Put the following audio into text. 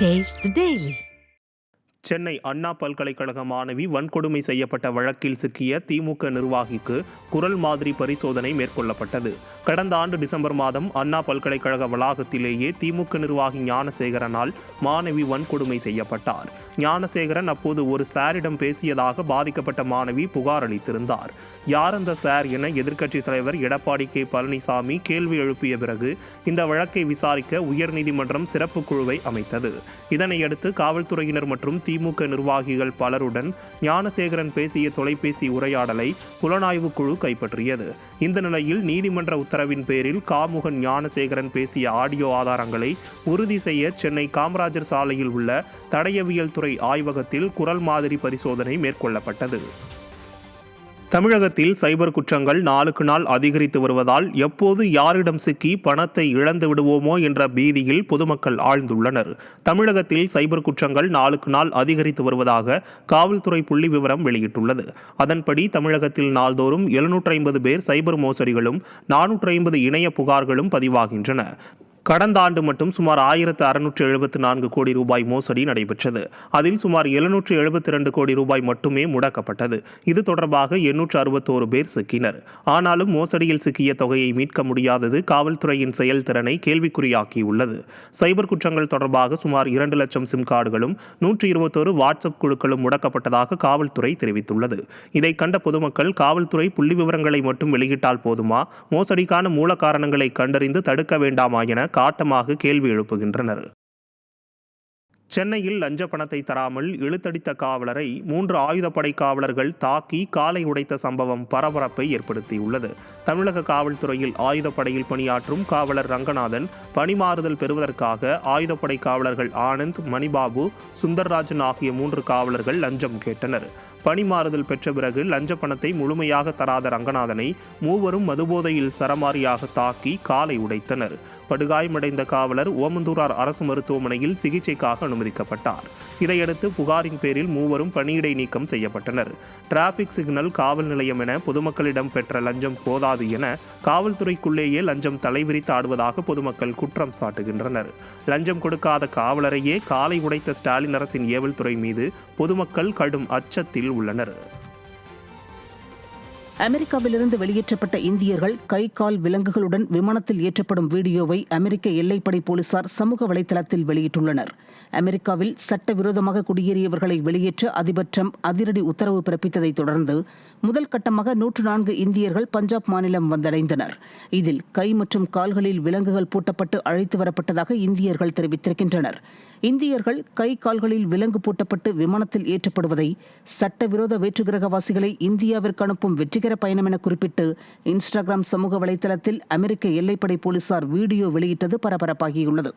Taste the Daily. Chennai அண்ணா பல்கலைக்கழக மாணவி வன்கொடுமை செய்யப்பட்ட வழக்கில் சிக்கிய திமுக நிர்வாகிக்கு குரல் மாதிரி பரிசோதனை மேற்கொள்ளப்பட்டது. கடந்த ஆண்டு டிசம்பர் மாதம் அண்ணா பல்கலைக்கழக வளாகத்திலேயே திமுக நிர்வாகி ஞானசேகரனால் மாணவி வன்கொடுமை செய்யப்பட்டார். ஞானசேகரன் அப்போது ஒரு சாரிடம் பேசியதாக பாதிக்கப்பட்ட மாணவி புகார் அளித்திருந்தார். யார் அந்த சார் என எதிர்க்கட்சித் தலைவர் எடப்பாடி கே பழனிசாமி கேள்வி எழுப்பிய பிறகு இந்த வழக்கை விசாரிக்க உயர்நீதிமன்றம் சிறப்பு குழுவை அமைத்தது. இதனையடுத்து காவல்துறையினர் மற்றும் திமுக நிர்வாகிகள் பலருடன் ஞானசேகரன் பேசிய தொலைபேசி உரையாடலை புலனாய்வு குழு கைப்பற்றியது. இந்த நிலையில் நீதிமன்ற உத்தரவின் பேரில் காமுகன் ஞானசேகரன் பேசிய ஆடியோ ஆதாரங்களை உறுதி செய்ய சென்னை காமராஜர் சாலையில் உள்ள தடயவியல் துறை ஆய்வகத்தில் குரல் மாதிரி பரிசோதனை மேற்கொள்ளப்பட்டது. தமிழகத்தில் சைபர் குற்றங்கள் நாளுக்கு நாள் அதிகரித்து வருவதால் எப்போது யாரிடம் சிக்கி பணத்தை இழந்து விடுவோமோ என்ற பீதியில் பொதுமக்கள் ஆழ்ந்துள்ளனர். தமிழகத்தில் சைபர் குற்றங்கள் நாளுக்கு நாள் அதிகரித்து வருவதாக காவல்துறை புள்ளி விவரம் வெளியிட்டுள்ளது. அதன்படி தமிழகத்தில் நாள்தோறும் 750 பேர் சைபர் மோசடிகளும் 450 இணைய புகார்களும் பதிவாகின்றன. கடந்த ஆண்டு மட்டும் சுமார் 1674 கோடி ரூபாய் மோசடி நடைபெற்றது. அதில் சுமார் 772 கோடி ரூபாய் மட்டுமே முடக்கப்பட்டது. இது தொடர்பாக 861 பேர் சிக்கினர். ஆனாலும் மோசடியில் சிக்கிய தொகையை மீட்க முடியாதது காவல்துறையின் செயல்திறனை கேள்விக்குறியாக்கியுள்ளது. சைபர் குற்றங்கள் தொடர்பாக சுமார் 2 லட்சம் சிம் கார்டுகளும் 121 வாட்ஸ்அப் குழுக்களும் முடக்கப்பட்டதாக காவல்துறை தெரிவித்துள்ளது. இதை கண்ட பொதுமக்கள் காவல்துறை புள்ளி விவரங்களை மட்டும் வெளியிட்டால் போதுமா, மோசடிக்கான மூல காரணங்களை கண்டறிந்து தடுக்க வேண்டாமா என காட்டமாக கேள்வி எழுப்புகின்றனர். சென்னையில் லஞ்ச பணத்தை தராமல் இழுத்தடித்த காவலரை 3 ஆயுதப்படை காவலர்கள் தாக்கி காலை உடைத்த சம்பவம் பரபரப்பை ஏற்படுத்தியுள்ளது. தமிழக காவல்துறையில் ஆயுதப்படையில் பணியாற்றும் காவலர் ரங்கநாதன் பணிமாறுதல் பெறுவதற்காக ஆயுதப்படை காவலர்கள் ஆனந்த், மணிபாபு, சுந்தர்ராஜன் ஆகிய 3 காவலர்கள் லஞ்சம் கேட்டனர். பணிமாறுதல் பெற்ற பிறகு லஞ்ச பணத்தை முழுமையாக தராத ரங்கநாதனை மூவரும் மதுபோதையில் சரமாரியாக தாக்கி காலை உடைத்தனர். படுகாயமடைந்த காவலர் ஓமந்தூரார் அரசு மருத்துவமனையில் சிகிச்சைக்காக அனுமதிக்கப்பட்டார். இதையடுத்து புகாரின் பேரில் மூவரும் பணியிடை நீக்கம் செய்யப்பட்டனர். டிராபிக் சிக்னல், காவல் நிலையம் என பொதுமக்களிடம் பெற்ற லஞ்சம் போதாது என காவல்துறைக்குள்ளேயே லஞ்சம் தலைவிரித்து ஆடுவதாக பொதுமக்கள் குற்றம் சாட்டுகின்றனர். லஞ்சம் கொடுக்காத காவலரையே காலை உடைத்த ஸ்டாலின் அரசின் ஏவல் துறை மீது பொதுமக்கள் கடும் அச்சத்தில் உள்ளனர். அமெரிக்காவிலிருந்து வெளியேற்றப்பட்ட இந்தியர்கள் கை கால் விலங்குகளுடன் விமானத்தில் ஏற்றப்படும் வீடியோவை அமெரிக்க எல்லைப்படை போலீசார் சமூக வலைதளத்தில் வெளியிட்டுள்ளனர். அமெரிக்காவில் சட்டவிரோதமாக குடியேறியவர்களை வெளியேற்ற அதிபர் டிரம்ப் அதிரடி உத்தரவு பிறப்பித்ததை தொடர்ந்து முதல் கட்டமாக 104 இந்தியர்கள் பஞ்சாப் மாநிலம் வந்தடைந்தனர். இதில் கை மற்றும் கால்களில் விலங்குகள் பூட்டப்பட்டு அழைத்து வரப்பட்டதாக இந்தியர்கள் தெரிவித்திருக்கின்றனர். இந்தியர்கள் கை கால்களில் விலங்கு பூட்டப்பட்டு விமானத்தில் ஏற்றப்படுவதை சட்டவிரோத வேற்றுகிரகவாசிகளை இந்தியாவிற்கு அனுப்பும் வெற்றிகர பயணம் என குறிப்பிட்டு இன்ஸ்டாகிராம் சமூக வலைதளத்தில் அமெரிக்க எல்லைப்படை போலீசார் வீடியோ வெளியிட்டது பரபரப்பாகியுள்ளது.